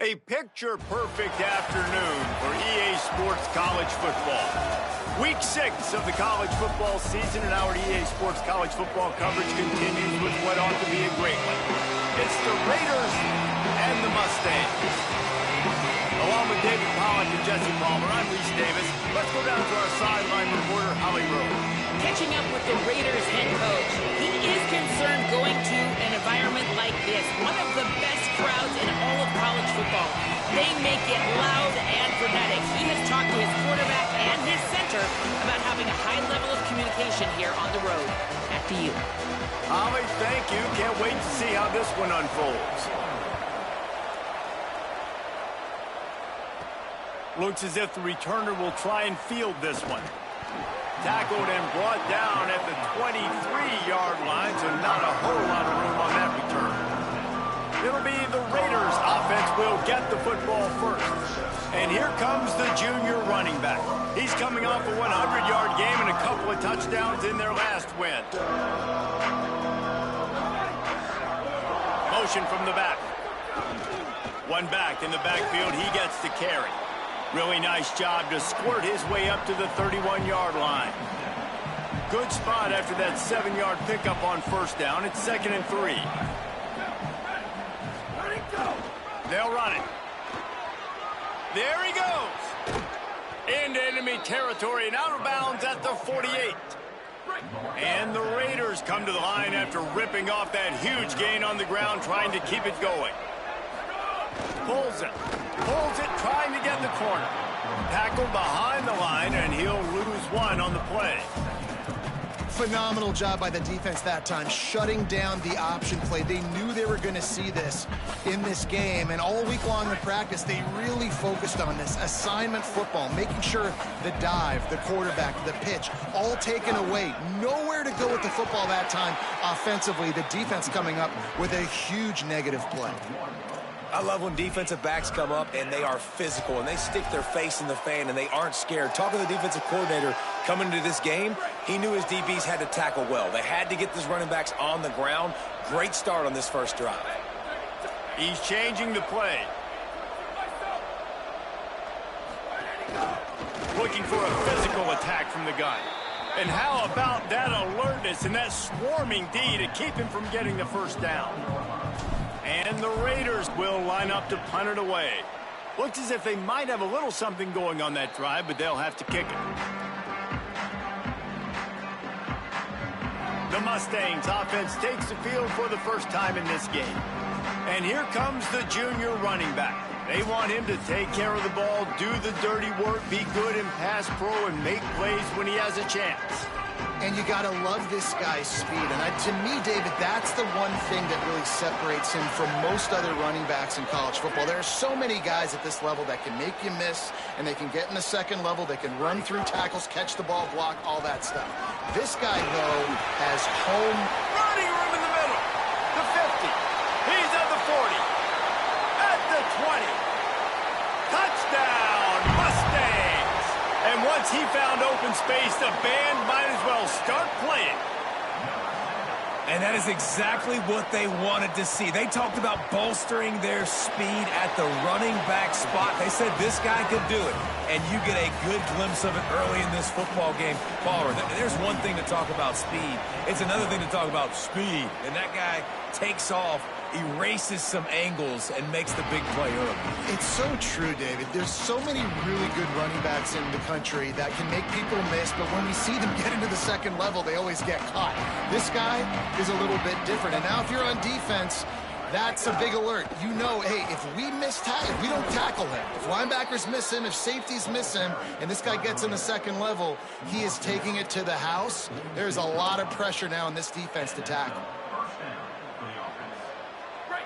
A picture-perfect afternoon for EA Sports College Football. Week 6 of the college football season, and our EA Sports College Football coverage continues with what ought to be a great one. It's the Raiders and the Mustangs. Along with David Pollack and Jesse Palmer, I'm Reese Davis. Let's go down to our sideline reporter, Holly Rowe. Catching up with the Raiders head coach, he is concerned going to an environment like this, one of the best crowds in all of college football. They make it loud and frenetic. He has talked to his quarterback and his center about having a high level of communication here on the road. Back to you. Holly, thank you. Can't wait to see how this one unfolds. Looks as if the returner will try and field this one. Tackled and brought down at the 23-yard line, so not a whole lot of room on that return. It'll be the Raiders offense will get the football first. And here comes the junior running back. He's coming off a 100-yard game and a couple of touchdowns in their last win. Motion from the back. One back in the backfield, he gets the carry. Really nice job to squirt his way up to the 31-yard line. Good spot after that 7-yard pickup on first down. It's 2nd and 3. They'll run it. There he goes. Into enemy territory and out of bounds at the 48. And the Raiders come to the line after ripping off that huge gain on the ground, trying to keep it going. Pulls it, trying to get the corner. Tackled behind the line, and he'll lose one on the play. Phenomenal job by the defense that time, shutting down the option play. They knew they were going to see this in this game, and all week long in practice, they really focused on this assignment football, making sure the dive, the quarterback, the pitch, all taken away. Nowhere to go with the football that time offensively. The defense coming up with a huge negative play. I love when defensive backs come up and they are physical and they stick their face in the fan and they aren't scared. Talking to the defensive coordinator coming into this game, he knew his DBs had to tackle well. They had to get these running backs on the ground. Great start on this first drive. He's changing the play. Looking for a physical attack from the gun. And how about that alertness and that swarming D to keep him from getting the first down? And the Raiders will line up to punt it away. Looks as if they might have a little something going on that drive, but they'll have to kick it. The Mustangs offense takes the field for the first time in this game. And here comes the junior running back. They want him to take care of the ball, do the dirty work, be good in pass pro, and make plays when he has a chance. And you got to love this guy's speed. And to me, David, that's the one thing that really separates him from most other running backs in college football. There are so many guys at this level that can make you miss, and they can get in the second level. They can run through tackles, catch the ball, block, all that stuff. This guy, though, has home running room in the middle. The 50. He's at the 40. At the 20. Touchdown, Mustangs. And once he found open space, the band might as well start playing. And that is exactly what they wanted to see. They talked about bolstering their speed at the running back spot. They said this guy could do it. And you get a good glimpse of it early in this football game. Baller, there's one thing to talk about speed. It's another thing to talk about speed. And that guy takes off, erases some angles, and makes the big play early. It's so true, David. There's so many really good running backs in the country that can make people miss, but when we see them get into the second level, they always get caught. This guy is a little bit different. And now if you're on defense, that's a big alert. You know, hey, if we don't tackle him, if linebackers miss him, if safeties miss him, and this guy gets in the second level, he is taking it to the house. There's a lot of pressure now in this defense to tackle.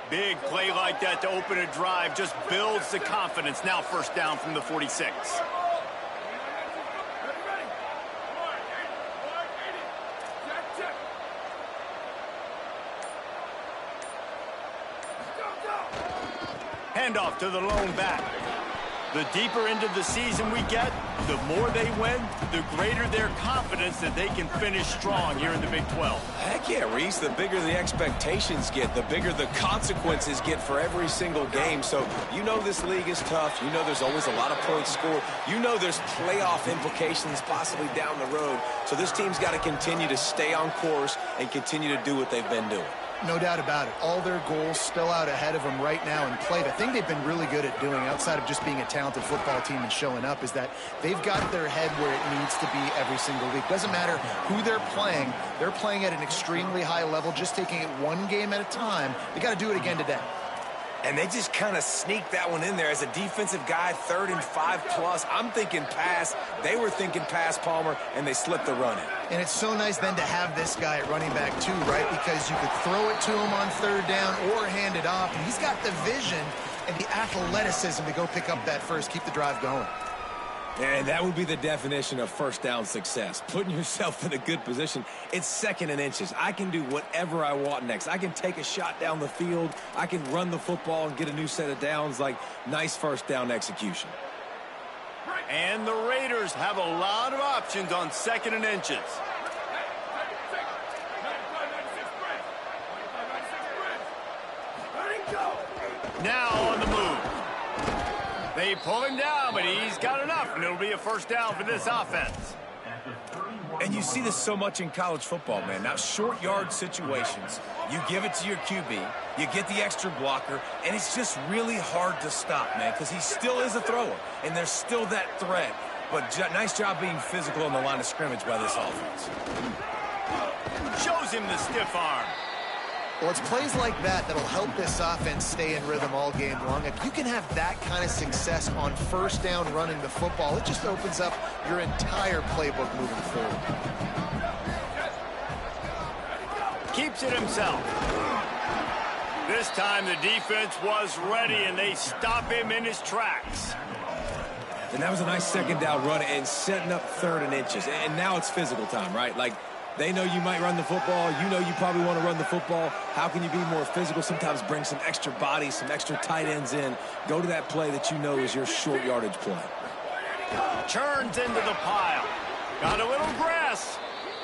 Big play like that to open a drive just builds the confidence. Now first down from the 46. Handoff to the lone back. The deeper into the season we get, The more they win, the greater their confidence that they can finish strong here in the Big 12. Heck yeah, Reese. The bigger the expectations get, the bigger the consequences get for every single game. So you know this league is tough. You know there's always a lot of points scored. You know there's playoff implications possibly down the road. So this team's got to continue to stay on course and continue to do what they've been doing. No doubt about it. All their goals still out ahead of them right now in play. The thing they've been really good at doing, outside of just being a talented football team and showing up, is that they've got their head where it needs to be every single week. Doesn't matter who they're playing at an extremely high level, just taking it one game at a time. They got to do it again today. And they just kind of sneaked that one in there. As a defensive guy, 3rd and 5+, I'm thinking pass. They were thinking pass, Palmer, and they slipped the run in. And it's so nice then to have this guy at running back too, right? Because you could throw it to him on 3rd down or hand it off. And he's got the vision and the athleticism to go pick up that first, keep the drive going. And that would be the definition of first down success. Putting yourself in a good position. It's 2nd and inches. I can do whatever I want next. I can take a shot down the field. I can run the football and get a new set of downs. Like, nice first down execution. And the Raiders have a lot of options on 2nd and inches. Now on the move. They pull him down, but he's got enough, and it'll be a first down for this offense. And you see this so much in college football, man. Now, short yard situations, you give it to your QB, you get the extra blocker, and it's just really hard to stop, man, because he still is a thrower, and there's still that threat. But nice job being physical on the line of scrimmage by this offense. Shows him the stiff arm. Well, it's plays like that that'll help this offense stay in rhythm all game long. If you can have that kind of success on first down running the football, it just opens up your entire playbook moving forward. Keeps it himself. This time the defense was ready, and they stop him in his tracks. And that was a nice 2nd down run and setting up 3rd and inches. And now it's physical time, right? Like, they know you might run the football. You know you probably want to run the football. How can you be more physical? Sometimes bring some extra bodies, some extra tight ends in. Go to that play that you know is your short yardage play. Turns into the pile. Got a little grass.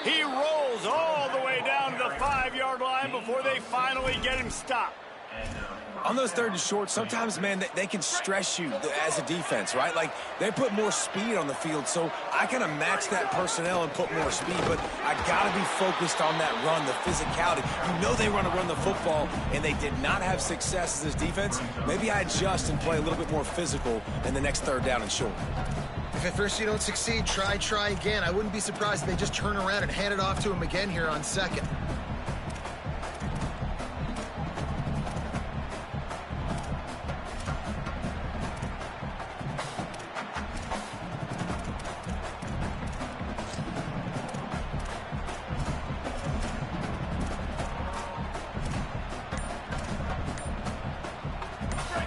He rolls all the way down to the 5-yard line before they finally get him stopped. On those 3rd and short, sometimes, man, they can stress you as a defense, right? Like, they put more speed on the field, so I kind of match that personnel and put more speed, but I got to be focused on that run, the physicality. You know they want to run the football, and they did not have success as this defense. Maybe I adjust and play a little bit more physical in the next 3rd down and short. If at first you don't succeed, try again. I wouldn't be surprised if they just turn around and hand it off to him again here on 2nd.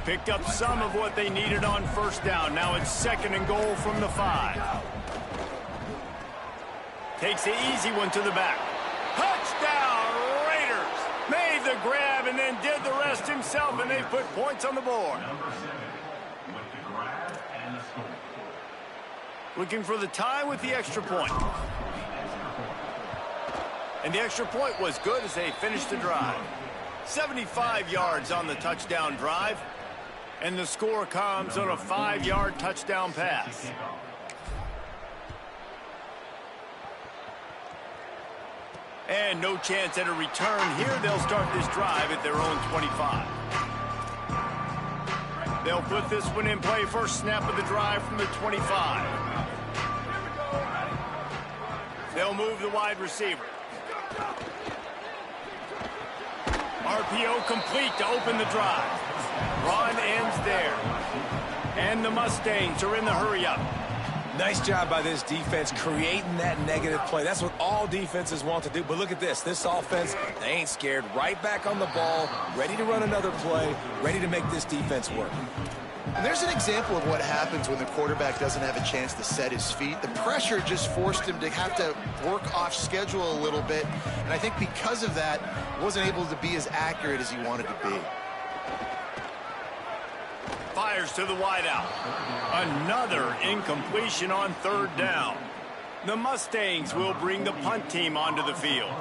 Picked up some of what they needed on first down. Now it's 2nd and goal from the 5. Takes the easy one to the back. Touchdown, Raiders! Made the grab and then did the rest himself, and they put points on the board. Looking for the tie with the extra point. And the extra point was good as they finished the drive. 75 yards on the touchdown drive. And the score comes on a 5-yard touchdown pass. And no chance at a return here. They'll start this drive at their own 25. They'll put this one in play. First snap of the drive from the 25. They'll move the wide receiver. RPO complete to open the drive. Run ends there. And the Mustangs are in the hurry-up. Nice job by this defense creating that negative play. That's what all defenses want to do. But look at this. This offense, they ain't scared. Right back on the ball, ready to run another play, ready to make this defense work. And there's an example of what happens when the quarterback doesn't have a chance to set his feet. The pressure just forced him to have to work off schedule a little bit. And I think because of that, wasn't able to be as accurate as he wanted to be. fires to the wideout. Another incompletion on third down. The Mustangs will bring the punt team onto the field.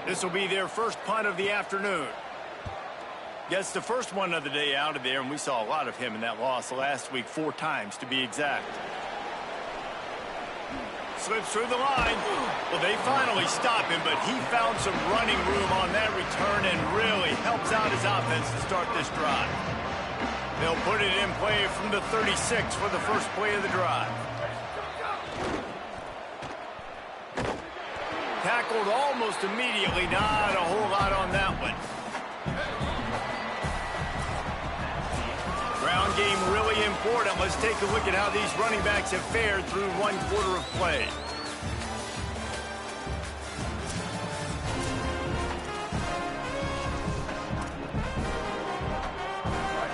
This will be their first punt of the afternoon. Gets the first one of the day out of there, and we saw a lot of him in that loss last week, 4 times to be exact. Slips through the line. Well, they finally stop him, but he found some running room on that return and really helps out his offense to start this drive. They'll put it in play from the 36 for the first play of the drive. Tackled almost immediately. Not a whole lot on that one. Ground game really important. Let's take a look at how these running backs have fared through 1 quarter of play.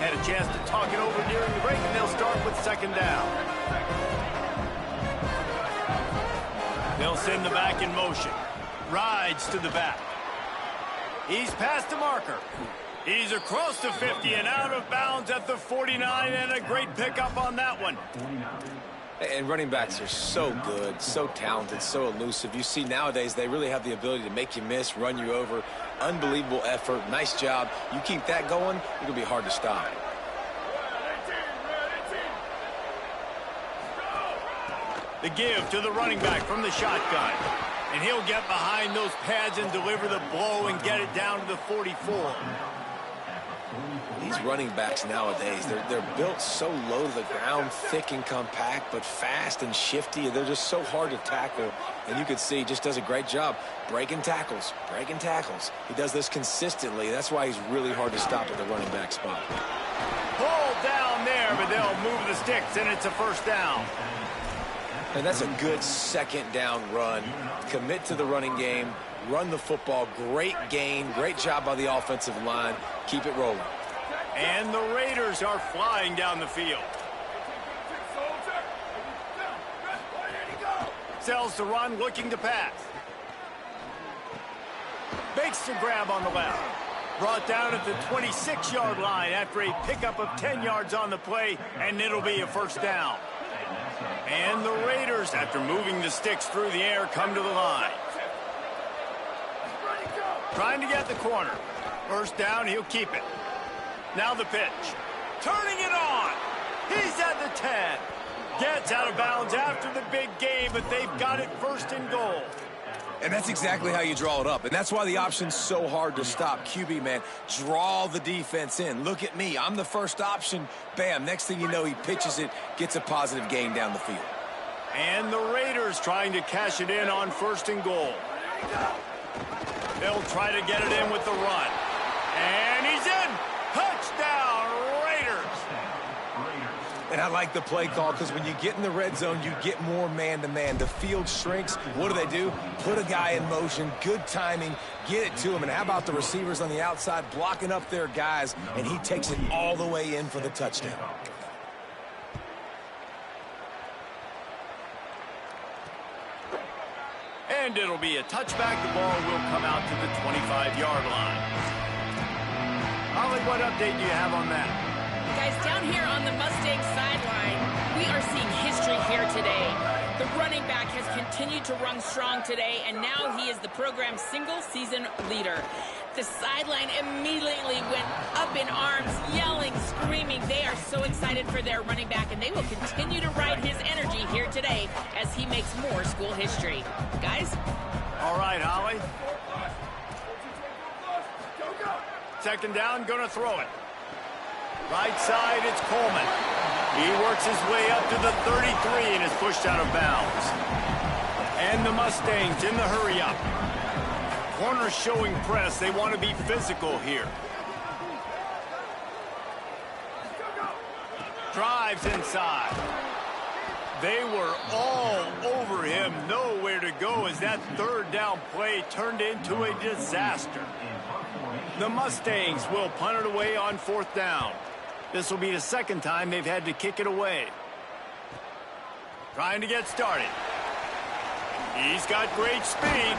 Had a chance to talk it over during the break, and they'll start with second down. They'll send the back in motion. Rides to the back. He's past the marker. He's across the 50 and out of bounds at the 49, and a great pickup on that one. And running backs are so good, so talented, so elusive. You see nowadays they really have the ability to make you miss, run you over. Unbelievable effort. Nice job. You keep that going, it'll be hard to stop. The give to the running back from the shotgun. And he'll get behind those pads and deliver the blow and get it down to the 44. These running backs nowadays, they're built so low to the ground, thick and compact, but fast and shifty. They're just so hard to tackle. And you can see he just does a great job breaking tackles, breaking tackles. He does this consistently. That's why he's really hard to stop at the running back spot. Pulled down there, but they'll move the sticks, and it's a first down. And that's a good second down run. Commit to the running game, run the football. Great gain, great job by the offensive line. Keep it rolling. And the Raiders are flying down the field. Sells the run, looking to pass. Makes the grab on the left. Brought down at the 26-yard line after a pickup of 10 yards on the play, and it'll be a first down. And the Raiders, after moving the sticks through the air, come to the line. Trying to get the corner. First down, he'll keep it. Now the pitch. Turning it on. He's at the 10. Gets out of bounds after the big game, but they've got it first and goal. And that's exactly how you draw it up. And that's why the option's so hard to stop. QB, man, draw the defense in. Look at me. I'm the first option. Bam. Next thing you know, he pitches it, gets a positive gain down the field. And the Raiders trying to cash it in on first and goal. They'll try to get it in with the run. And he's in. Touchdown, Raiders. And I like the play call because when you get in the red zone, you get more man-to-man. The field shrinks. What do? Put a guy in motion. Good timing. Get it to him. And how about the receivers on the outside blocking up their guys, and he takes it all the way in for the touchdown. And it'll be a touchback. The ball will come out to the 25-yard line. Holly, what update do you have on that? Guys, down here on the Mustang sideline, we are seeing history here today. The running back has continued to run strong today, and now he is the program's single-season leader. The sideline immediately went up in arms, yelling, screaming. They are so excited for their running back, and they will continue to ride his energy here today as he makes more school history. Guys? All right, Holly. Second down, gonna throw it. Right side, it's Coleman. He works his way up to the 33 and is pushed out of bounds. And the Mustangs in the hurry-up. Corner showing press. They want to be physical here. Drives inside. They were all over him. Nowhere to go as that third down play turned into a disaster. The Mustangs will punt it away on fourth down. This will be the second time they've had to kick it away. Trying to get started. He's got great speed.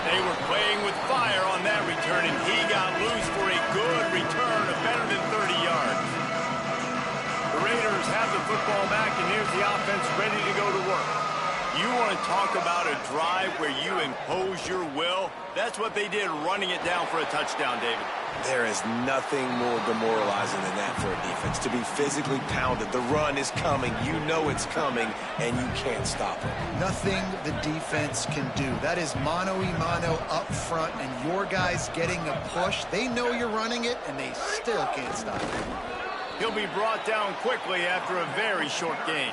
They were playing with fire on that return, and he got loose for a good return of better than 30 yards. the football back, and here's the offense ready to go to work. You want to talk about a drive where you impose your will? That's what they did, running it down for a touchdown, David. There is nothing more demoralizing than that for a defense, to be physically pounded. The run is coming. You know it's coming, and you can't stop it. Nothing the defense can do. That is mano-a-mano up front, and your guys getting a push. They know you're running it, and they still can't stop it. He'll be brought down quickly after a very short gain.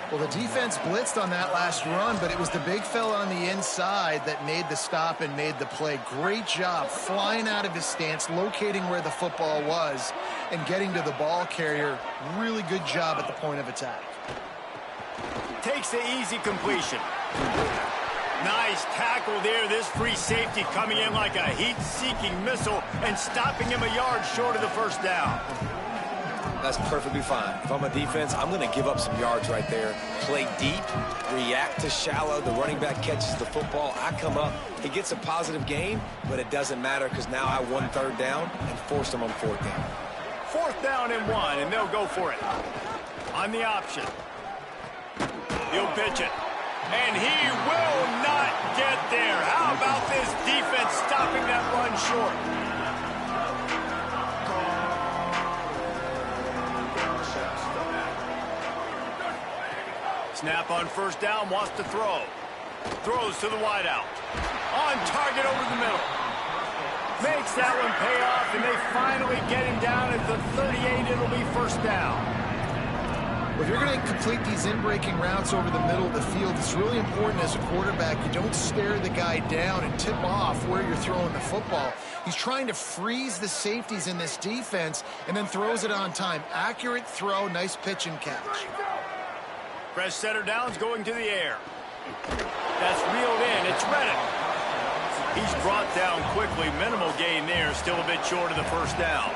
Well, the defense blitzed on that last run, but it was the big fella on the inside that made the stop and made the play. Great job flying out of his stance, locating where the football was, and getting to the ball carrier. Really good job at the point of attack. Takes the easy completion. Nice tackle there. This free safety coming in like a heat-seeking missile and stopping him a yard short of the first down. That's perfectly fine. If I'm a defense, I'm going to give up some yards right there. Play deep, react to shallow. The running back catches the football. I come up. He gets a positive gain, but it doesn't matter because now I won third down and forced him on fourth down. Fourth down and 1, and they'll go for it. On the option. He'll pitch it. And he will not get there. How about this defense stopping that run short? Snap on first down, wants to throw. Throws to the wideout. On target over the middle. Makes that one pay off, and they finally get him down at the 38. It'll be first down. Well, if you're going to complete these in-breaking routes over the middle of the field, it's really important as a quarterback you don't stare the guy down and tip off where you're throwing the football. He's trying to freeze the safeties in this defense and then throws it on time. Accurate throw, nice pitch and catch. Fresh setter downs going to the air. That's reeled in. It's Reddick. He's brought down quickly. Minimal gain there. Still a bit short of the first down.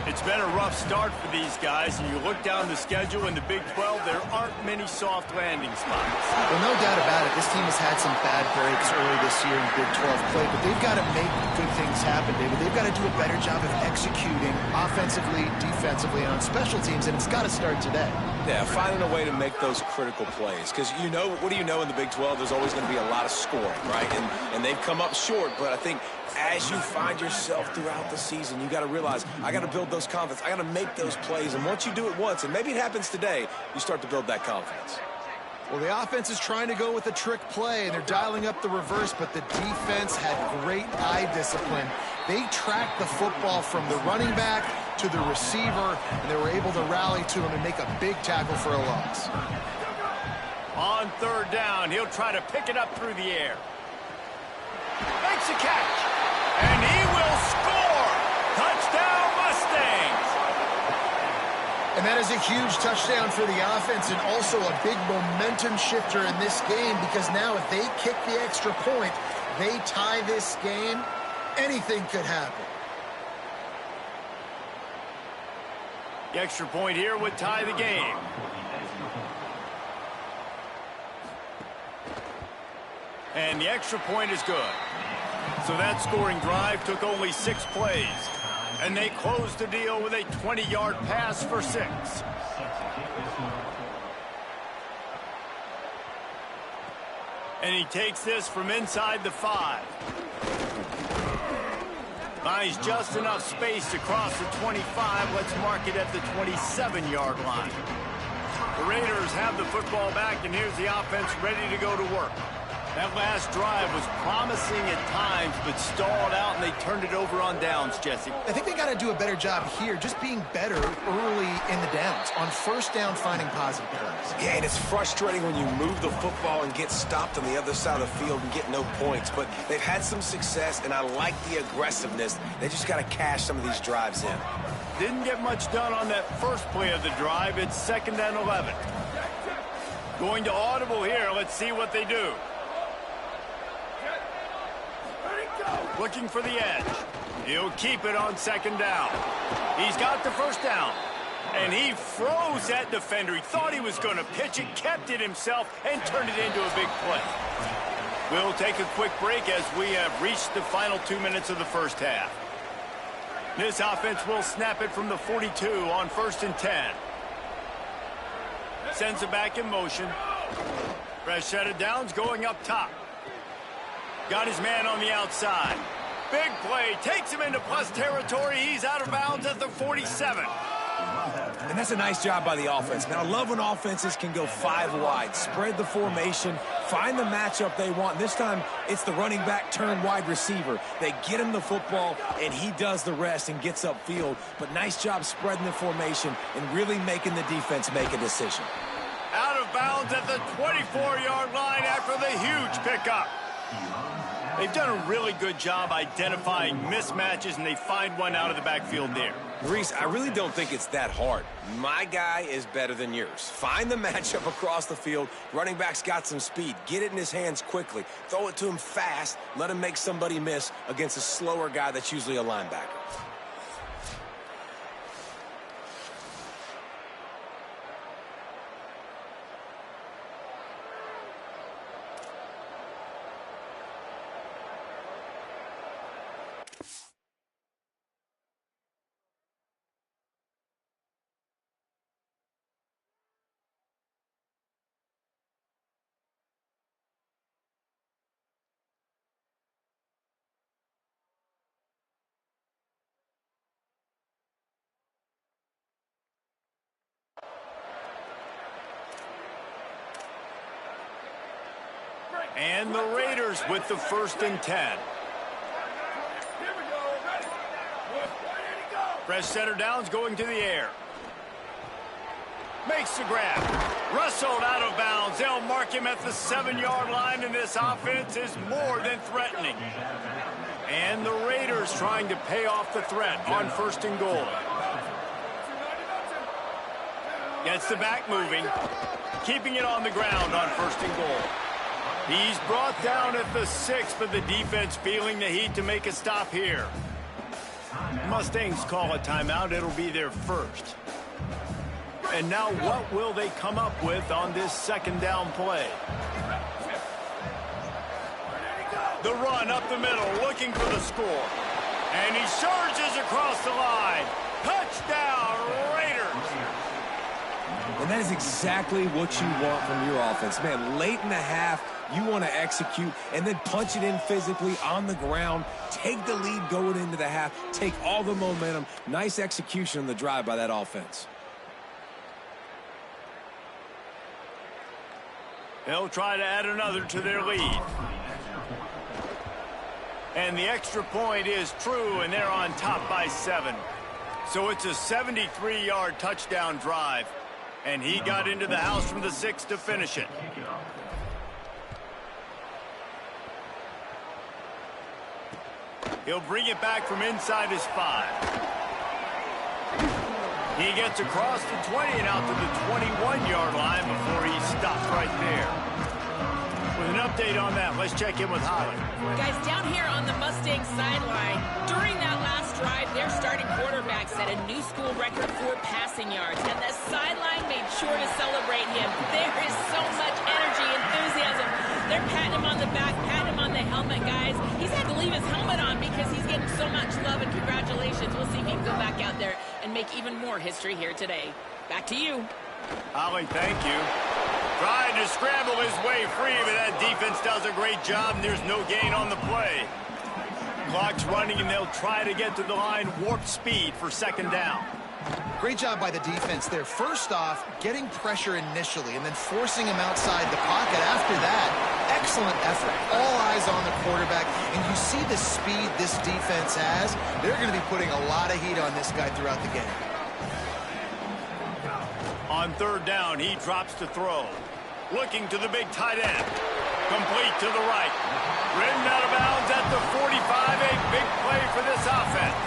It's been a rough start for these guys, and you look down the schedule in the Big 12, there aren't many soft landing spots. Well, no doubt about it. This team has had some bad breaks early this year in Big 12 play, but they've got to make good things happen, David. They've got to do a better job of executing offensively, defensively, and on special teams, and it's got to start today. Yeah, finding a way to make those critical plays. Because you know, what do you know in the Big 12? There's always going to be a lot of scoring, right? And they've come up short, but I think as you find yourself throughout the season, you got to realize, I got to build those confidence. I got to make those plays. And once you do it once, and maybe it happens today, you start to build that confidence. Well, the offense is trying to go with a trick play, and they're dialing up the reverse, but the defense had great eye discipline. They tracked the football from the running back to the receiver, and they were able to rally to him and make a big tackle for a loss. On third down, he'll try to pick it up through the air. Makes a catch, and he will score! Touchdown, Mustangs! And that is a huge touchdown for the offense and also a big momentum shifter in this game because now if they kick the extra point, they tie this game, anything could happen. The extra point here would tie the game. And the extra point is good. So that scoring drive took only 6 plays. And they closed the deal with a 20-yard pass for 6. And he takes this from inside the 5. Finds just enough space to cross the 25. Let's mark it at the 27-yard line. The Raiders have the football back, and here's the offense ready to go to work. That last drive was promising at times, but stalled out, and they turned it over on downs, Jesse. I think they got to do a better job here, just being better early in the downs. On first down, finding positive plays. Yeah, and it's frustrating when you move the football and get stopped on the other side of the field and get no points. But they've had some success, and I like the aggressiveness. They just got to cash some of these drives in. Didn't get much done on that first play of the drive. It's 2nd and 11. Going to audible here. Let's see what they do. Looking for the edge. He'll keep it on 2nd down. He's got the first down. And he froze that defender. He thought he was going to pitch it, kept it himself, and turned it into a big play. We'll take a quick break as we have reached the final 2 minutes of the first half. This offense will snap it from the 42 on 1st and 10. Sends it back in motion. Fresh set of downs going up top. Got his man on the outside. Big play. Takes him into plus territory. He's out of bounds at the 47. And that's a nice job by the offense. Man, I love when offenses can go 5 wide, spread the formation, find the matchup they want. This time, it's the running back turned wide receiver. They get him the football, and he does the rest and gets upfield. But nice job spreading the formation and really making the defense make a decision. Out of bounds at the 24-yard line after the huge pickup. They've done a really good job identifying mismatches, and they find one out of the backfield there. Reese, I really don't think it's that hard. My guy is better than yours. Find the matchup across the field. Running back's got some speed. Get it in his hands quickly. Throw it to him fast. Let him make somebody miss against a slower guy that's usually a linebacker. And the Raiders with the 1st and 10. Fresh center downs going to the air. Makes the grab. Rustled out of bounds. They'll mark him at the 7-yard line, and this offense is more than threatening. And the Raiders trying to pay off the threat on 1st and goal. Gets the back moving. Keeping it on the ground on 1st and goal. He's brought down at the 6, but the defense feeling the heat to make a stop here. Mustangs call a timeout. It'll be their first. And now what will they come up with on this 2nd down play? The run up the middle, looking for the score. And he surges across the line. Touchdown, Raiders! And that is exactly what you want from your offense. Man, late in the half, you want to execute and then punch it in physically on the ground. Take the lead going into the half. Take all the momentum. Nice execution on the drive by that offense. They'll try to add another to their lead. And the extra point is true, and they're on top by 7. So it's a 73-yard touchdown drive. And he got into the house from the 6 to finish it. He'll bring it back from inside his 5. He gets across the 20 and out to the 21-yard line before he stops right there. With an update on that, let's check in with Holly. Guys, down here on the Mustang sideline, during that last drive, their starting quarterback set a new school record for passing yards, and the sideline made sure to celebrate him. There is so much energy, enthusiasm. They're patting him on the back, patting him on the helmet, guys. He's had to leave his helmet on because he's getting so much love and congratulations. We'll see if he can go back out there and make even more history here today. Back to you. Holly, thank you. Trying to scramble his way free, but that defense does a great job, and there's no gain on the play. Clock's running, and they'll try to get to the line warp speed for 2nd down. Great job by the defense there. First off, getting pressure initially and then forcing him outside the pocket after that. Excellent effort. All eyes on the quarterback. And you see the speed this defense has. They're going to be putting a lot of heat on this guy throughout the game. On 3rd down, he drops to throw. Looking to the big tight end. Complete to the right. Ridden out of bounds at the 45. A big play for this offense.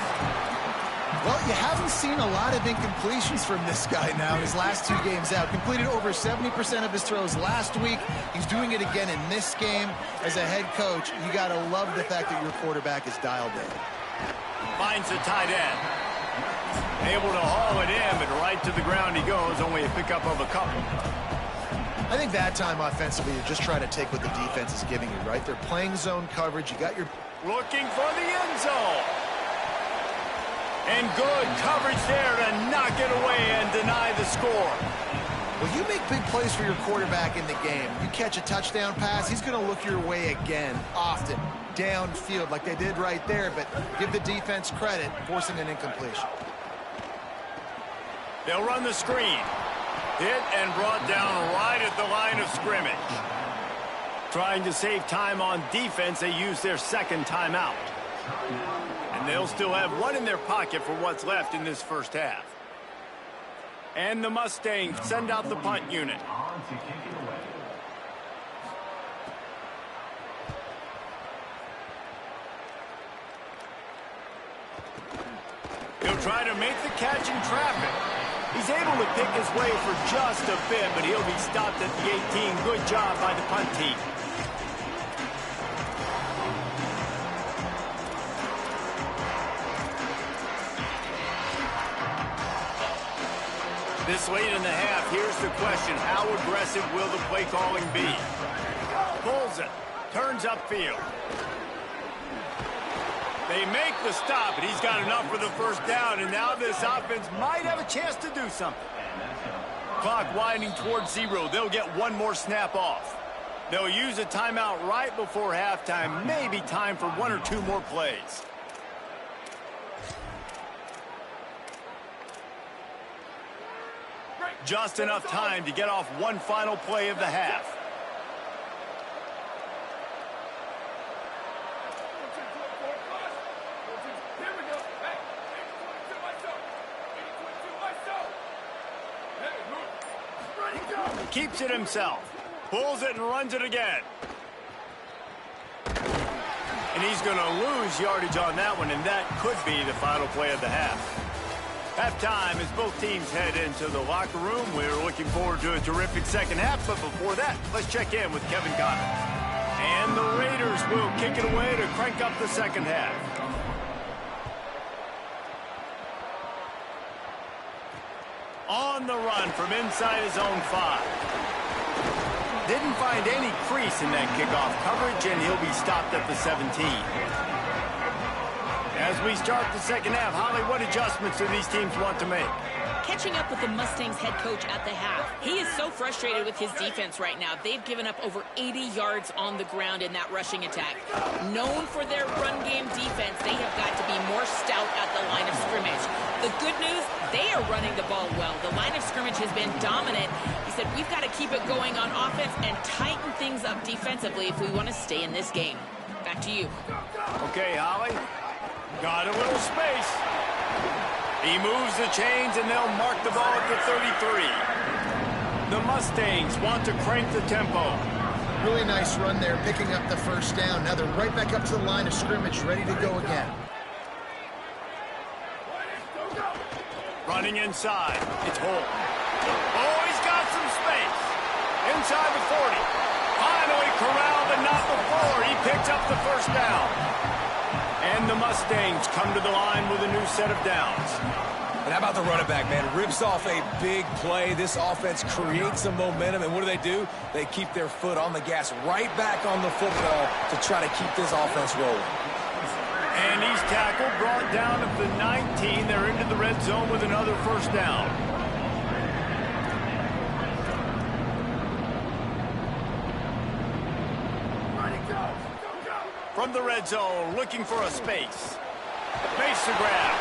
Well, you haven't seen a lot of incompletions from this guy now in his last 2 games out. Completed over 70% of his throws last week. He's doing it again in this game. As a head coach, you got to love the fact that your quarterback is dialed in. Finds the tight end. Able to haul it in, but right to the ground he goes. Only a pickup of a couple. I think that time offensively, you're just trying to take what the defense is giving you, right? They're playing zone coverage. You got your... Looking for the end zone. And good coverage there to knock it away and deny the score. Well, you make big plays for your quarterback in the game. You catch a touchdown pass, he's going to look your way again, often, downfield like they did right there, but give the defense credit, forcing an incompletion. They'll run the screen. Hit and brought down right at the line of scrimmage. Trying to save time on defense, they use their second timeout. And they'll still have one in their pocket for what's left in this first half. And the Mustangs send out the punt unit. He'll try to make the catch in traffic. He's able to pick his way for just a bit, but he'll be stopped at the 18. Good job by the punt team. This late in the half, here's the question. How aggressive will the play calling be? Pulls it. Turns upfield. They make the stop, and he's got enough for the first down, and now this offense might have a chance to do something. Clock winding towards 0. They'll get one more snap off. They'll use a timeout right before halftime. Maybe time for one or two more plays. Just enough time to get off one final play of the half. Keeps it himself. Pulls it and runs it again. And he's going to lose yardage on that one, and that could be the final play of the half. Halftime as both teams head into the locker room. We're looking forward to a terrific second half, but before that, let's check in with Kevin Connors. And the Raiders will kick it away to crank up the second half. On the run from inside his own 5. Didn't find any crease in that kickoff coverage, and he'll be stopped at the 17. As we start the second half, Holly, what adjustments do these teams want to make? Catching up with the Mustangs head coach at the half. He is so frustrated with his defense right now. They've given up over 80 yards on the ground in that rushing attack. Known for their run game defense, they have got to be more stout at the line of scrimmage. The good news, they are running the ball well. The line of scrimmage has been dominant. He said, we've got to keep it going on offense and tighten things up defensively if we want to stay in this game. Back to you. Okay, Holly. Got a little space. He moves the chains, and they'll mark the ball at the 33. The Mustangs want to crank the tempo. Really nice run there, picking up the first down. Now they're right back up to the line of scrimmage, ready to go again. Running inside. It's Holt. Oh, he's got some space. Inside the 40. Finally corralled, but not before. He picks up the first down. And the Mustangs come to the line with a new set of downs. And how about the running back, man? Rips off a big play. This offense creates some momentum, and what do? They keep their foot on the gas, right back on the football to try to keep this offense rolling. And he's tackled, brought down at the 19. They're into the red zone with another first down. From the red zone, looking for a space. Base to grab.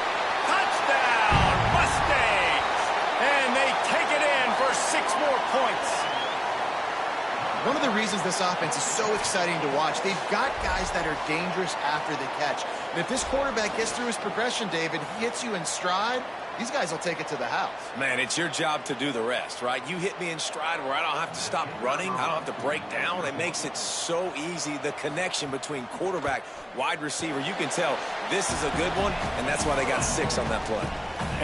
Touchdown, Mustangs! And they take it in for 6 more points. One of the reasons this offense is so exciting to watch, they've got guys that are dangerous after the catch. And if this quarterback gets through his progression, David, he hits you in stride, these guys will take it to the house. Man, it's your job to do the rest, right? You hit me in stride where I don't have to stop running. I don't have to break down. It makes it so easy, the connection between quarterback, wide receiver. You can tell this is a good one, and that's why they got 6 on that play.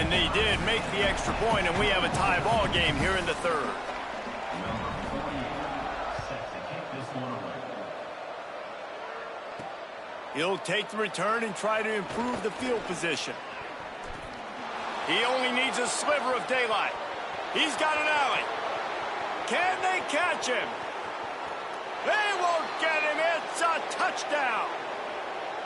And they did make the extra point, and we have a tie ball game here in the third. He'll take the return and try to improve the field position. He only needs a sliver of daylight. He's got an alley. Can they catch him? They won't get him. It's a touchdown.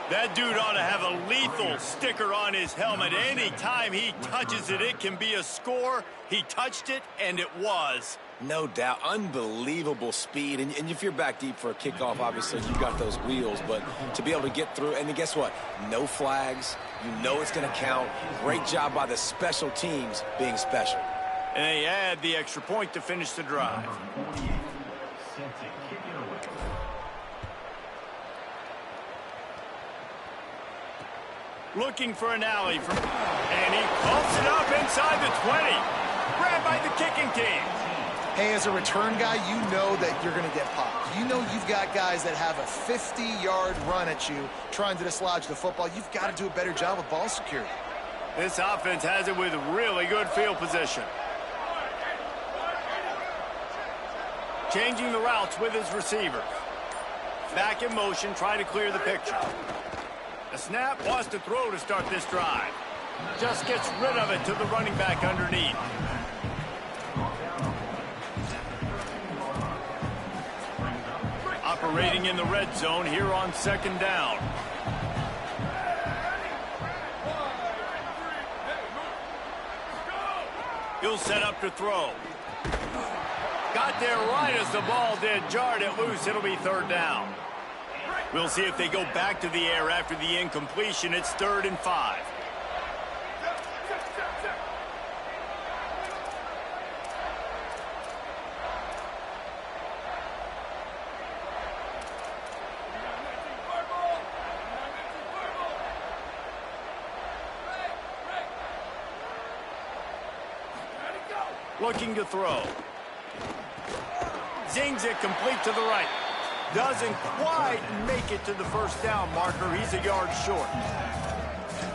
That dude ought to have a lethal sticker on his helmet. Anytime he touches it, it can be a score. He touched it, and it was. No doubt. Unbelievable speed. And if you're back deep for a kickoff, obviously, you got those wheels. But to be able to get through, and then guess what? No flags. You know it's going to count. Great job by the special teams being special. And they add the extra point to finish the drive. Looking for an alley from, and he pumps it up inside the 20. Grabbed by the kicking team. Hey, as a return guy, you know that you're going to get popped. You know you've got guys that have a 50-yard run at you trying to dislodge the football. You've got to do a better job with ball security. This offense has it with really good field position. Changing the routes with his receivers. Back in motion, trying to clear the picture. The snap wants to throw to start this drive. Just gets rid of it to the running back underneath. Operating in the red zone here on second down. He'll set up to throw. Got there right as the ball did. Jarred it loose. It'll be third down. We'll see if they go back to the air after the incompletion. It's 3rd and 5. Looking to throw. Zings it complete to the right. Doesn't quite make it to the first down marker. He's a yard short.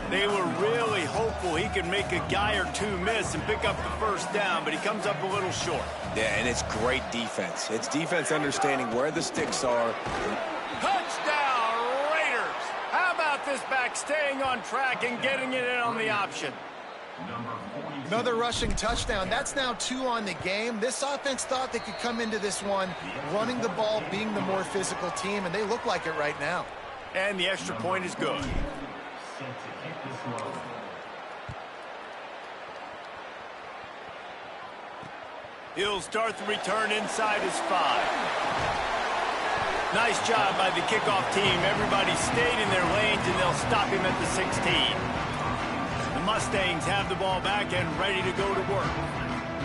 They were really hopeful he could make a guy or two miss and pick up the first down, but he comes up a little short. Yeah, and it's great defense. It's defense understanding where the sticks are. Touchdown, Raiders! How about this back staying on track and getting it in on the option? Another rushing touchdown. That's now 2 on the game. This offense thought they could come into this one running the ball, being the more physical team, and they look like it right now. And the extra point is good. He'll start the return inside his 5. Nice job by the kickoff team. Everybody stayed in their lanes, and they'll stop him at the 16. Mustangs have the ball back and ready to go to work.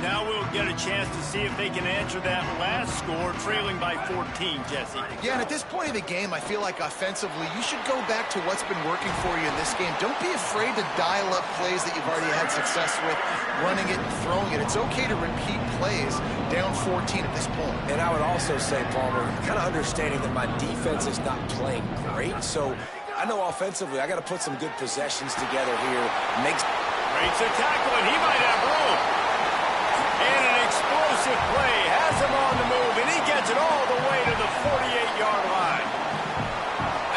Now we'll get a chance to see if they can answer that last score, trailing by 14, Jesse. Yeah, and at this point of the game, I feel like offensively, you should go back to what's been working for you in this game. Don't be afraid to dial up plays that you've already had success with, running it and throwing it. It's okay to repeat plays down 14 at this point. And I would also say, Palmer, kind of understanding that my defense is not playing great, so I know offensively I got to put some good possessions together here. Breaks a tackle, and he might have room. And an explosive play has him on the move, and he gets it all the way to the 48-yard line.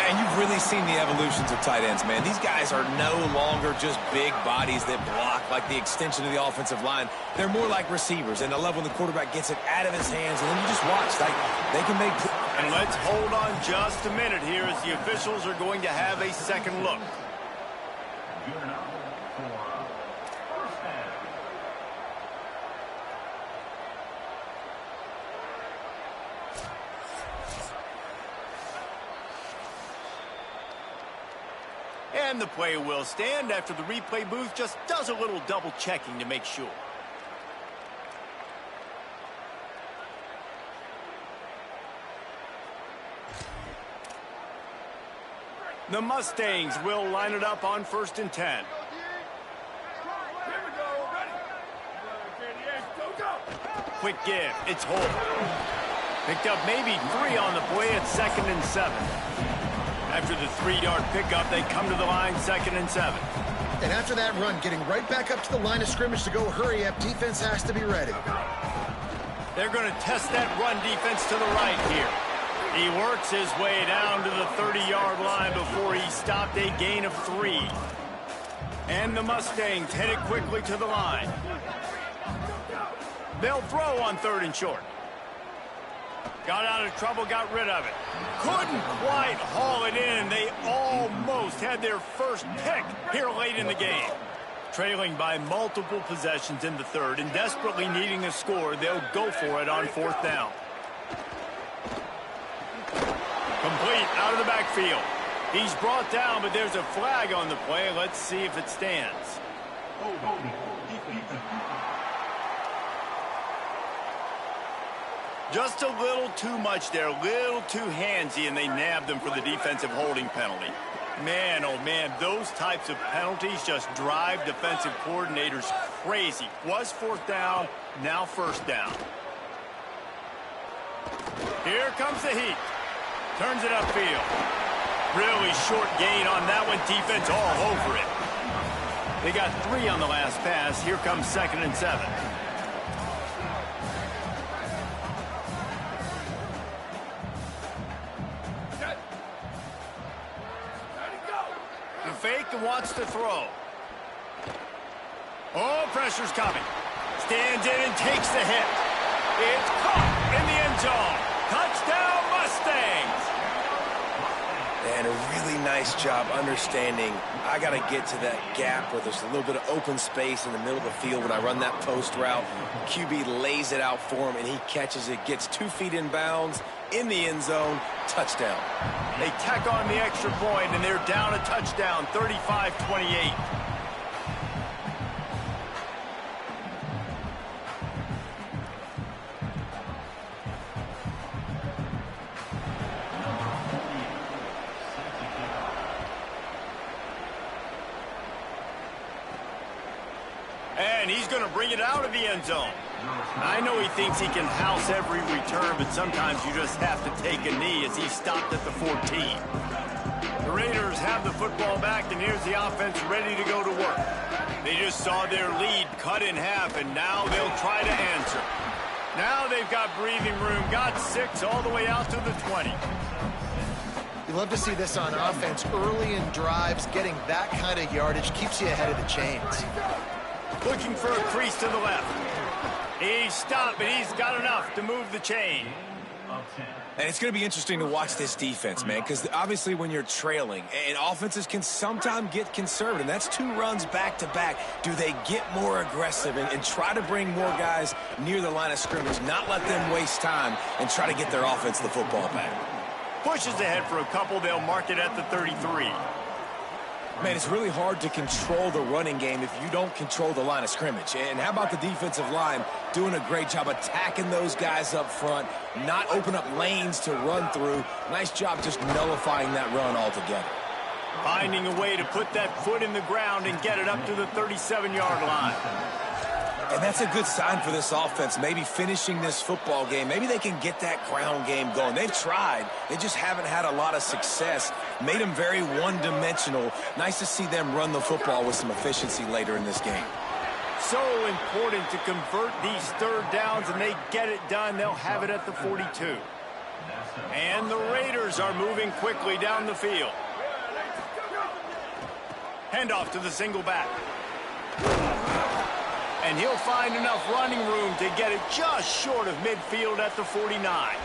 And you've really seen the evolutions of tight ends, man. These guys are no longer just big bodies that block like the extension of the offensive line. They're more like receivers, and I love when the quarterback gets it out of his hands, and then you just watch. They can make... And let's hold on just a minute here as the officials are going to have a second look. And the play will stand after the replay booth just does a little double checking to make sure. The Mustangs will line it up on 1st and 10. Quick give. It's Holt. Picked up maybe 3 on the play at 2nd and 7. After the 3-yard pickup, they come to the line 2nd and 7. And after that run, getting right back up to the line of scrimmage to go hurry up, defense has to be ready. They're going to test that run defense to the right here. He works his way down to the 30-yard line before he stopped a gain of 3. And the Mustangs headed quickly to the line. They'll throw on 3rd and short. Got out of trouble, got rid of it. Couldn't quite haul it in. They almost had their first pick here late in the game. Trailing by multiple possessions in the third and desperately needing a score, they'll go for it on fourth down. Complete out of the backfield. He's brought down, but there's a flag on the play. Let's see if it stands. Just a little too much there, a little too handsy, and they nabbed them for the defensive holding penalty. Man, oh man, those types of penalties just drive defensive coordinators crazy. Was fourth down, now first down. Here comes the heat. Turns it upfield. Really short gain on that one. Defense all over it. They got 3 on the last pass. Here comes 2nd and 7. The fake wants to throw. Oh, pressure's coming. Stands in and takes the hit. It's caught in the end zone. Touchdown, Mustangs! And a really nice job understanding I got to get to that gap where there's a little bit of open space in the middle of the field when I run that post route. QB lays it out for him, and he catches it, gets 2 feet in bounds, in the end zone, touchdown. They tack on the extra point, and they're down a touchdown, 35-28. And he's going to bring it out of the end zone. I know he thinks he can house every return, but sometimes you just have to take a knee as he stopped at the 14. The Raiders have the football back, and here's the offense ready to go to work. They just saw their lead cut in half, and now they'll try to answer. Now they've got breathing room, got 6 all the way out to the 20. You love to see this on offense. Early in drives, getting that kind of yardage keeps you ahead of the chains. Looking for a crease to the left. He's stopped, but he's got enough to move the chain. And it's going to be interesting to watch this defense, man, because obviously when you're trailing, and offenses can sometimes get conservative. That's 2 runs back-to-back. Do they get more aggressive and try to bring more guys near the line of scrimmage, not let them waste time, and try to get their offense the football back? Pushes ahead for a couple. They'll mark it at the 33. Man, it's really hard to control the running game if you don't control the line of scrimmage. And how about the defensive line doing a great job attacking those guys up front, not open up lanes to run through. Nice job just nullifying that run altogether. Finding a way to put that foot in the ground and get it up to the 37-yard line. And that's a good sign for this offense, maybe finishing this football game. Maybe they can get that ground game going. They've tried. They just haven't had a lot of success. Made them very one-dimensional. Nice to see them run the football with some efficiency later in this game. So important to convert these third downs, and they get it done. They'll have it at the 42. And the Raiders are moving quickly down the field. Handoff to the single back. And he'll find enough running room to get it just short of midfield at the 49.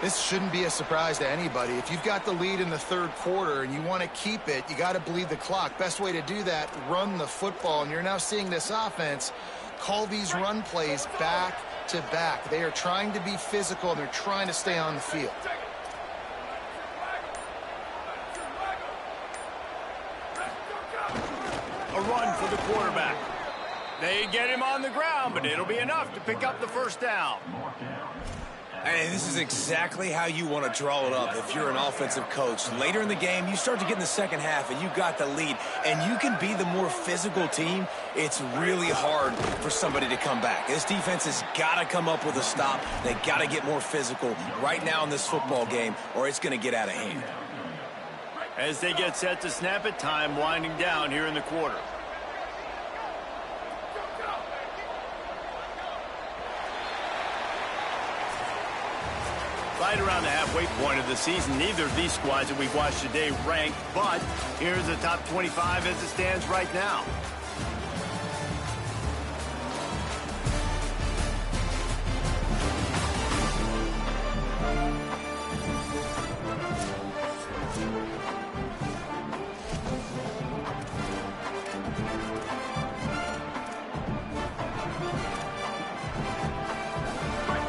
This shouldn't be a surprise to anybody. If you've got the lead in the third quarter and you want to keep it, you got to bleed the clock. Best way to do that, run the football. And you're now seeing this offense call these run plays back to back. They are trying to be physical, and they're trying to stay on the field. A run for the quarterback. They get him on the ground, but it'll be enough to pick up the first down. And this is exactly how you want to draw it up if you're an offensive coach. Later in the game, you start to get in the second half, and you've got the lead, and you can be the more physical team. It's really hard for somebody to come back. This defense has got to come up with a stop. They got to get more physical right now in this football game, or it's going to get out of hand. As they get set to snap it, time winding down here in the quarter. Right around the halfway point of the season, neither of these squads that we've watched today ranked, but here's the top 25 as it stands right now.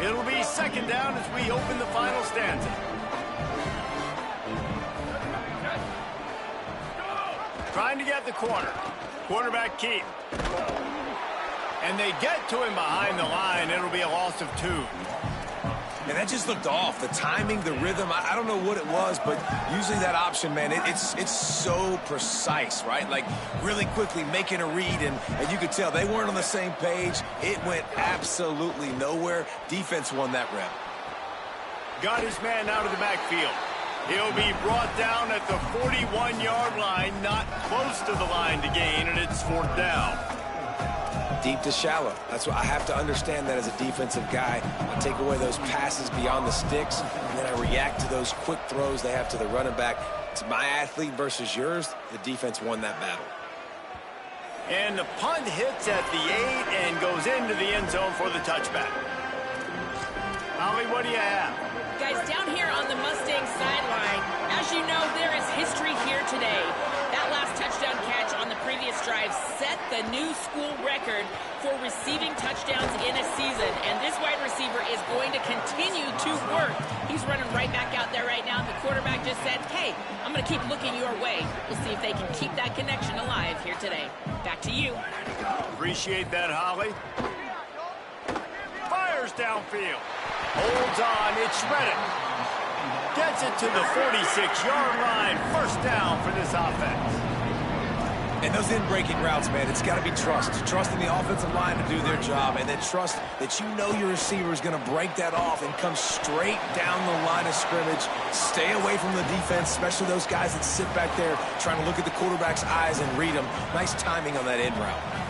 It'll be second down as we open the final stanza. Trying to get the corner. Quarterback keep. And they get to him behind the line. It'll be a loss of 2. And that just looked off. The timing, the rhythm, I don't know what it was, but usually that option, man, it's so precise, right? Like really quickly making a read, and you could tell they weren't on the same page. It went absolutely nowhere. Defense won that rep. Got his man out of the backfield. He'll be brought down at the 41-yard line, not close to the line to gain, and it's 4th down. Deep to shallow. That's what I have to understand that as a defensive guy. I take away those passes beyond the sticks, and then I react to those quick throws they have to the running back. It's my athlete versus yours. The defense won that battle. And the punt hits at the 8 and goes into the end zone for the touchback. Holly, what do you have? Guys, down here on the Mustang sideline, as you know, there is history here today. That last touchdown catch on the previous drive set the new school record for receiving touchdowns in a season. And this wide receiver is going to continue to work. He's running right back out there right now. The quarterback just said, hey, I'm going to keep looking your way. We'll see if they can keep that connection alive here today. Back to you. Appreciate that, Holly. Fires downfield. Holds on. It's shredded. Gets it to the 46-yard line. 1st down for this offense. And those in-breaking routes, man, it's got to be trust. Trust in the offensive line to do their job, and then trust that you know your receiver is going to break that off and come straight down the line of scrimmage. Stay away from the defense, especially those guys that sit back there trying to look at the quarterback's eyes and read them. Nice timing on that in route.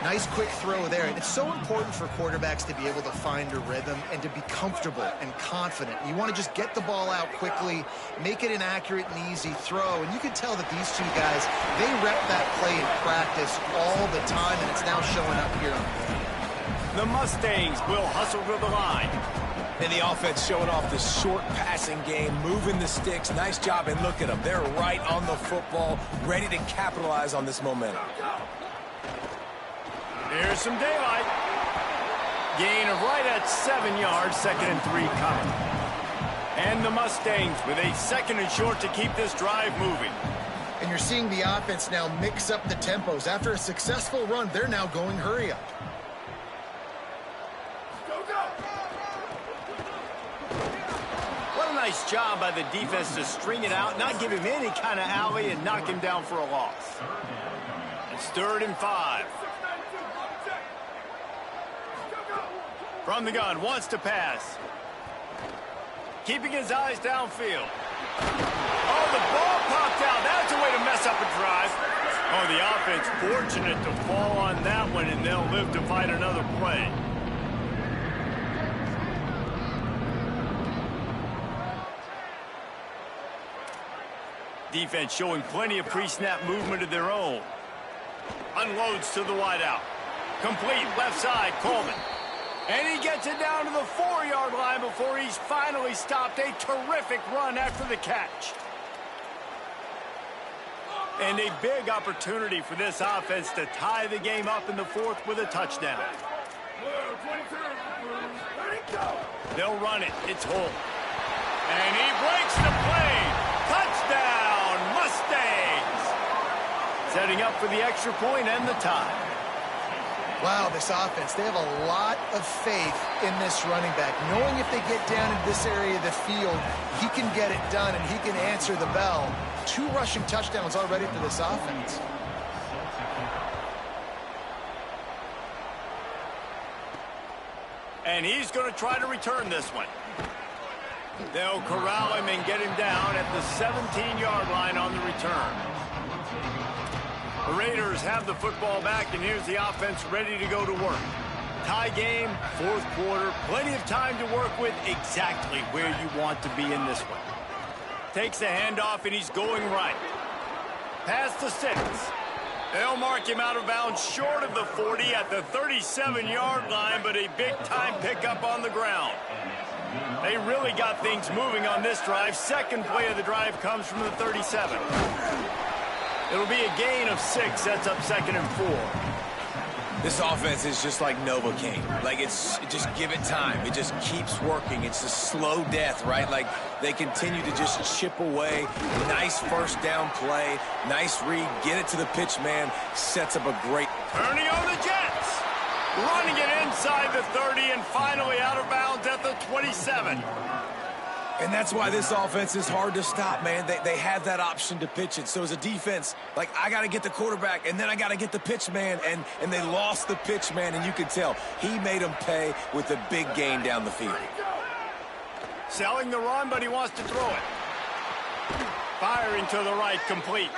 Nice quick throw there. And it's so important for quarterbacks to be able to find a rhythm and to be comfortable and confident. You want to just get the ball out quickly, make it an accurate and easy throw. And you can tell that these two guys, they rep that play in practice all the time, and it's now showing up here. The Mustangs will hustle to the line. And the offense showing off the short passing game, moving the sticks. Nice job, and look at them. They're right on the football, ready to capitalize on this momentum. Here's some daylight. Gain of right at 7 yards, 2nd and 3 coming. And the Mustangs with a 2nd and short to keep this drive moving. And you're seeing the offense now mix up the tempos. After a successful run, they're now going hurry up. What a nice job by the defense to string it out, not give him any kind of alley, and knock him down for a loss. It's 3rd and 5. From the gun, wants to pass. Keeping his eyes downfield. Oh, the ball popped out. That's a way to mess up a drive. Oh, the offense fortunate to fall on that one, and they'll live to fight another play. Defense showing plenty of pre-snap movement of their own. Unloads to the wideout. Complete, left side, Coleman. And he gets it down to the 4-yard line before he's finally stopped. A terrific run after the catch. And a big opportunity for this offense to tie the game up in the 4th with a touchdown. They'll run it. It's Holt. And he breaks the play. Touchdown, Mustangs. Setting up for the extra point and the tie. Wow, this offense, they have a lot of faith in this running back. Knowing if they get down in this area of the field, he can get it done and he can answer the bell. 2 rushing touchdowns already for this offense. And he's going to try to return this one. They'll corral him and get him down at the 17-yard line on the return. The Raiders have the football back, and here's the offense ready to go to work. Tie game, 4th quarter, plenty of time to work with, exactly where you want to be in this one. Takes the handoff, and he's going right. Past the 6. They'll mark him out of bounds short of the 40 at the 37-yard line, but a big-time pickup on the ground. They really got things moving on this drive. 2nd play of the drive comes from the 37. It'll be a gain of 6. Sets up 2nd and 4. This offense is just like Novocaine. Like, just give it time. It just keeps working. It's a slow death, right? Like, they continue to just chip away. Nice first down play. Nice read. Get it to the pitch man. Sets up a great... Turning on the Jets. Running it inside the 30 and finally out of bounds at the 27. And that's why this offense is hard to stop, man. They have that option to pitch it. So as a defense, like, I got to get the quarterback, and then I got to get the pitch man, and they lost the pitch man, and you can tell he made them pay with a big gain down the field. Selling the run, but he wants to throw it. Firing to the right, complete.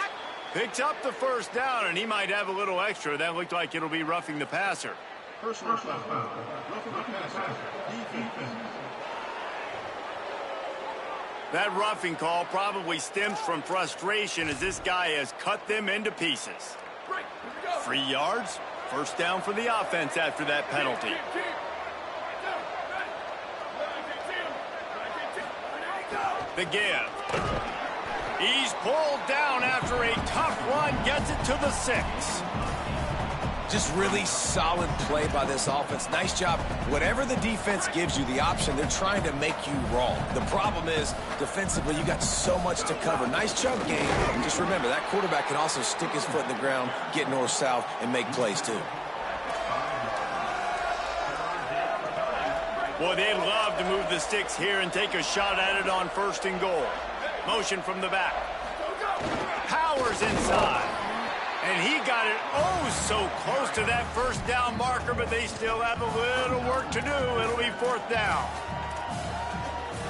Picks up the first down, and he might have a little extra. That looked like it'll be roughing the passer. First down, roughing the passer, defense. That roughing call probably stems from frustration as this guy has cut them into pieces. 3 yards, first down for the offense after that penalty. The give. He's pulled down after a tough run, gets it to the 6. Just really solid play by this offense. Nice job. Whatever the defense gives you the option, they're trying to make you wrong. The problem is, defensively, you got so much to cover. Nice chunk game. And just remember, that quarterback can also stick his foot in the ground, get north-south, and make plays too. Boy, they'd love to move the sticks here and take a shot at it on 1st and goal. Motion from the back. Powers inside. And he got it so close to that first down marker, but they still have a little work to do. It'll be 4th down.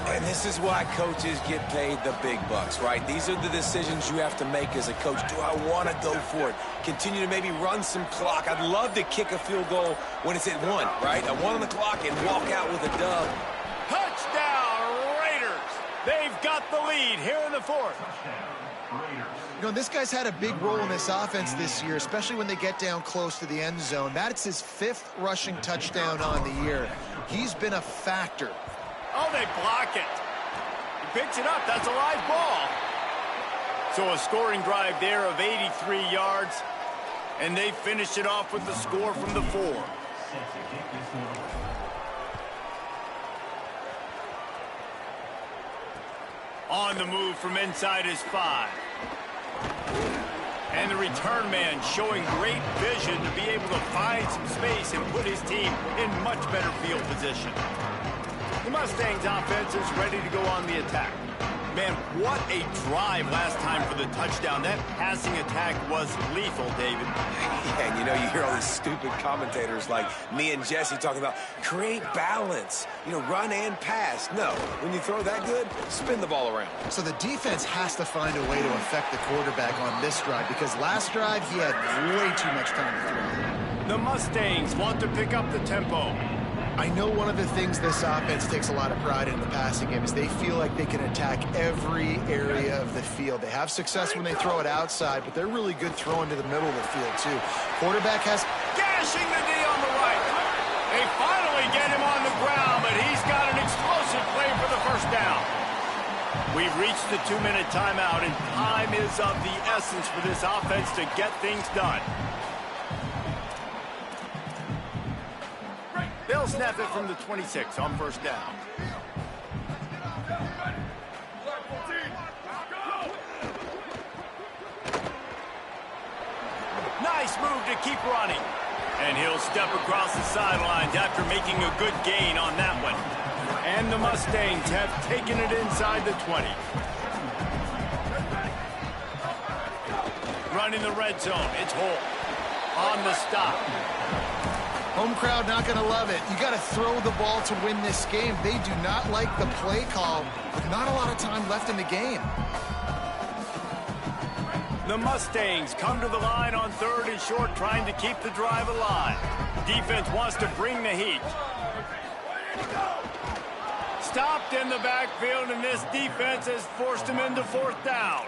And this is why coaches get paid the big bucks, right? These are the decisions you have to make as a coach. Do I want to go for it? Continue to maybe run some clock. I'd love to kick a field goal when it's at 1, right? A 1 on the clock and walk out with a dub. Touchdown, Raiders. They've got the lead here in the 4th. You know, this guy's had a big role in this offense this year, especially when they get down close to the end zone. That's his 5th rushing touchdown on the year. He's been a factor. Oh, they block it. He picks it up. That's a live ball. So a scoring drive there of 83 yards, and they finished it off with the score from the 4. On the move from inside his 5. And the return man showing great vision to be able to find some space and put his team in much better field position. The Mustangs offense is ready to go on the attack. Man, what a drive last time for the touchdown. That passing attack was lethal, David. Yeah, and you know, you hear all these stupid commentators like me and Jesse talking about create balance, you know, run and pass. No, when you throw that good, spin the ball around. So the defense has to find a way to affect the quarterback on this drive, because last drive he had way too much time to throw. The Mustangs want to pick up the tempo. I know one of the things this offense takes a lot of pride in the passing game is they feel like they can attack every area of the field. They have success when they throw it outside, but they're really good throwing to the middle of the field, too. Quarterback has... Gashing the D on the right. They finally get him on the ground, but he's got an explosive play for the first down. We've reached the 2-minute timeout, and time is of the essence for this offense to get things done. They'll snap it from the 26 on 1st down. Nice move to keep running. And he'll step across the sidelines after making a good gain on that one. And the Mustangs have taken it inside the 20. Running the red zone. It's Holt on the stop. Home crowd not going to love it. You got to throw the ball to win this game. They do not like the play call, with not a lot of time left in the game. The Mustangs come to the line on 3rd and short, trying to keep the drive alive. Defense wants to bring the heat. Stopped in the backfield, and this defense has forced him into 4th down.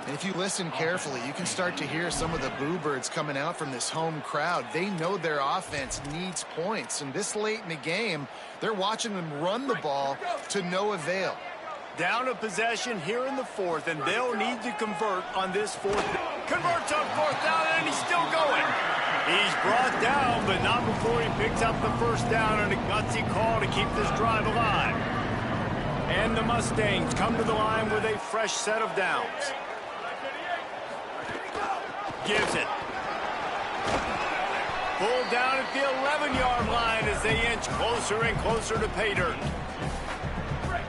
And if you listen carefully, you can start to hear some of the boo birds coming out from this home crowd. They know their offense needs points, and this late in the game, they're watching them run the ball to no avail. Down a possession here in the 4th, and they'll need to convert on this 4th. Converts on 4th down, and he's still going. He's brought down, but not before he picks up the first down and a gutsy call to keep this drive alive. And the Mustangs come to the line with a fresh set of downs. Gives it. Pulled down at the 11-yard line as they inch closer and closer to pay dirt.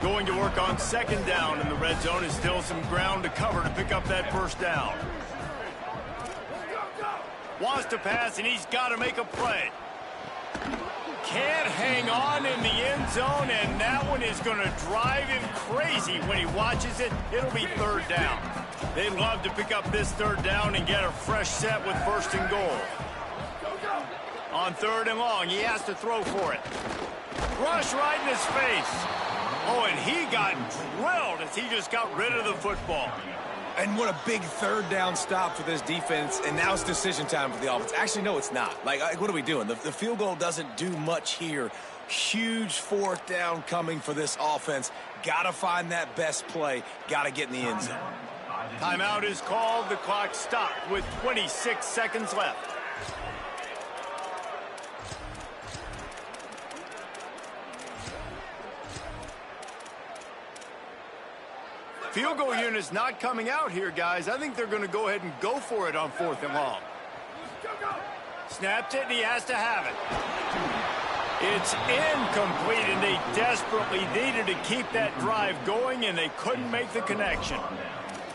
Going to work on second down in the red zone is still some ground to cover to pick up that first down. Wants to pass, and he's got to make a play. Can't hang on in the end zone, and that one is going to drive him crazy when he watches it. It'll be third down. They'd love to pick up this third down and get a fresh set with first and goal. On third and long, he has to throw for it. Rush right in his face. Oh, and he got drilled as he just got rid of the football. And what a big third down stop for this defense, and now it's decision time for the offense. Actually, no, it's not. Like what are we doing? The field goal doesn't do much here. Huge fourth down coming for this offense. Got to find that best play. Got to get in the end zone. Timeout is called. The clock stopped with 26 seconds left. Field goal unit's not coming out here, guys. I think they're going to go ahead and go for it on fourth and long. Snaps it, and he has to have it. It's incomplete, and they desperately needed to keep that drive going, and they couldn't make the connection.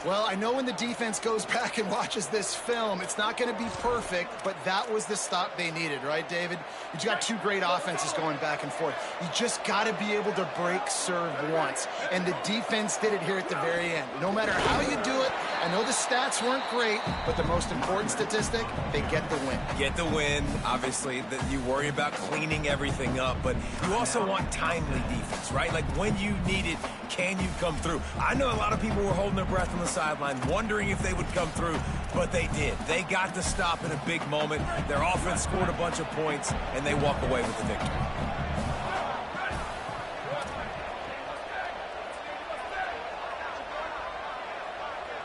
Well, I know when the defense goes back and watches this film, it's not going to be perfect, but that was the stop they needed, right, David? You got two great offenses going back and forth. You just got to be able to break serve once, and the defense did it here at the very end. No matter how you do it, I know the stats weren't great, but the most important statistic, they get the win. Get the win. Obviously, you worry about cleaning everything up, but you also want timely defense, right? Like when you need it, can you come through? I know a lot of people were holding their breath on the sideline, wondering if they would come through, but they did. They got the stop in a big moment. Their offense scored a bunch of points, and they walk away with the victory.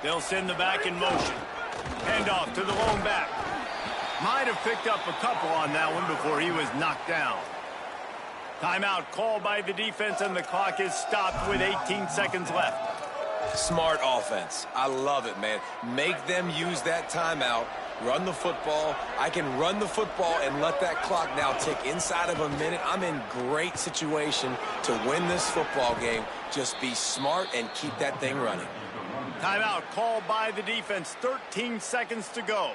They'll send the back in motion. Hand off to the lone back. Might have picked up a couple on that one before he was knocked down. Timeout called by the defense, and the clock is stopped with 18 seconds left. Smart offense. I love it, man. Make them use that timeout. Run the football. I can run the football and let that clock now tick inside of a minute. I'm in great situation to win this football game. Just be smart and keep that thing running. Timeout called by the defense. 13 seconds to go.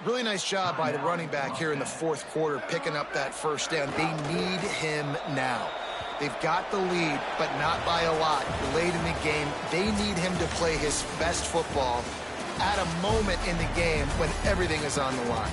Really nice job by the running back here in the fourth quarter, picking up that first down. They need him now. They've got the lead, but not by a lot. Late in the game, they need him to play his best football at a moment in the game when everything is on the line.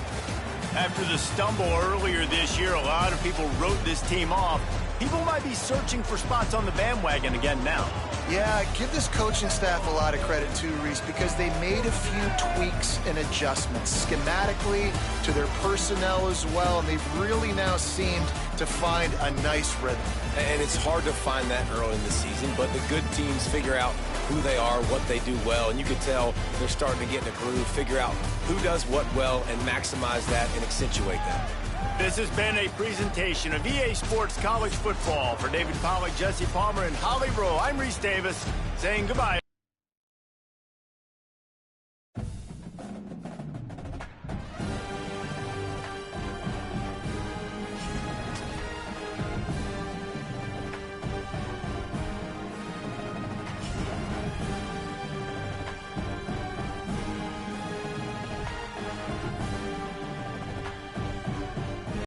After the stumble earlier this year, a lot of people wrote this team off. People might be searching for spots on the bandwagon again now. Yeah, give this coaching staff a lot of credit too, Reese, because they made a few tweaks and adjustments schematically to their personnel as well, and they've really now seemed to find a nice rhythm. And it's hard to find that early in the season, but the good teams figure out who they are, what they do well, and you can tell they're starting to get in a groove, figure out who does what well, and maximize that and accentuate that. This has been a presentation of EA Sports College Football. For David Pollack, Jesse Palmer, and Holly Rowe, I'm Reese Davis saying goodbye.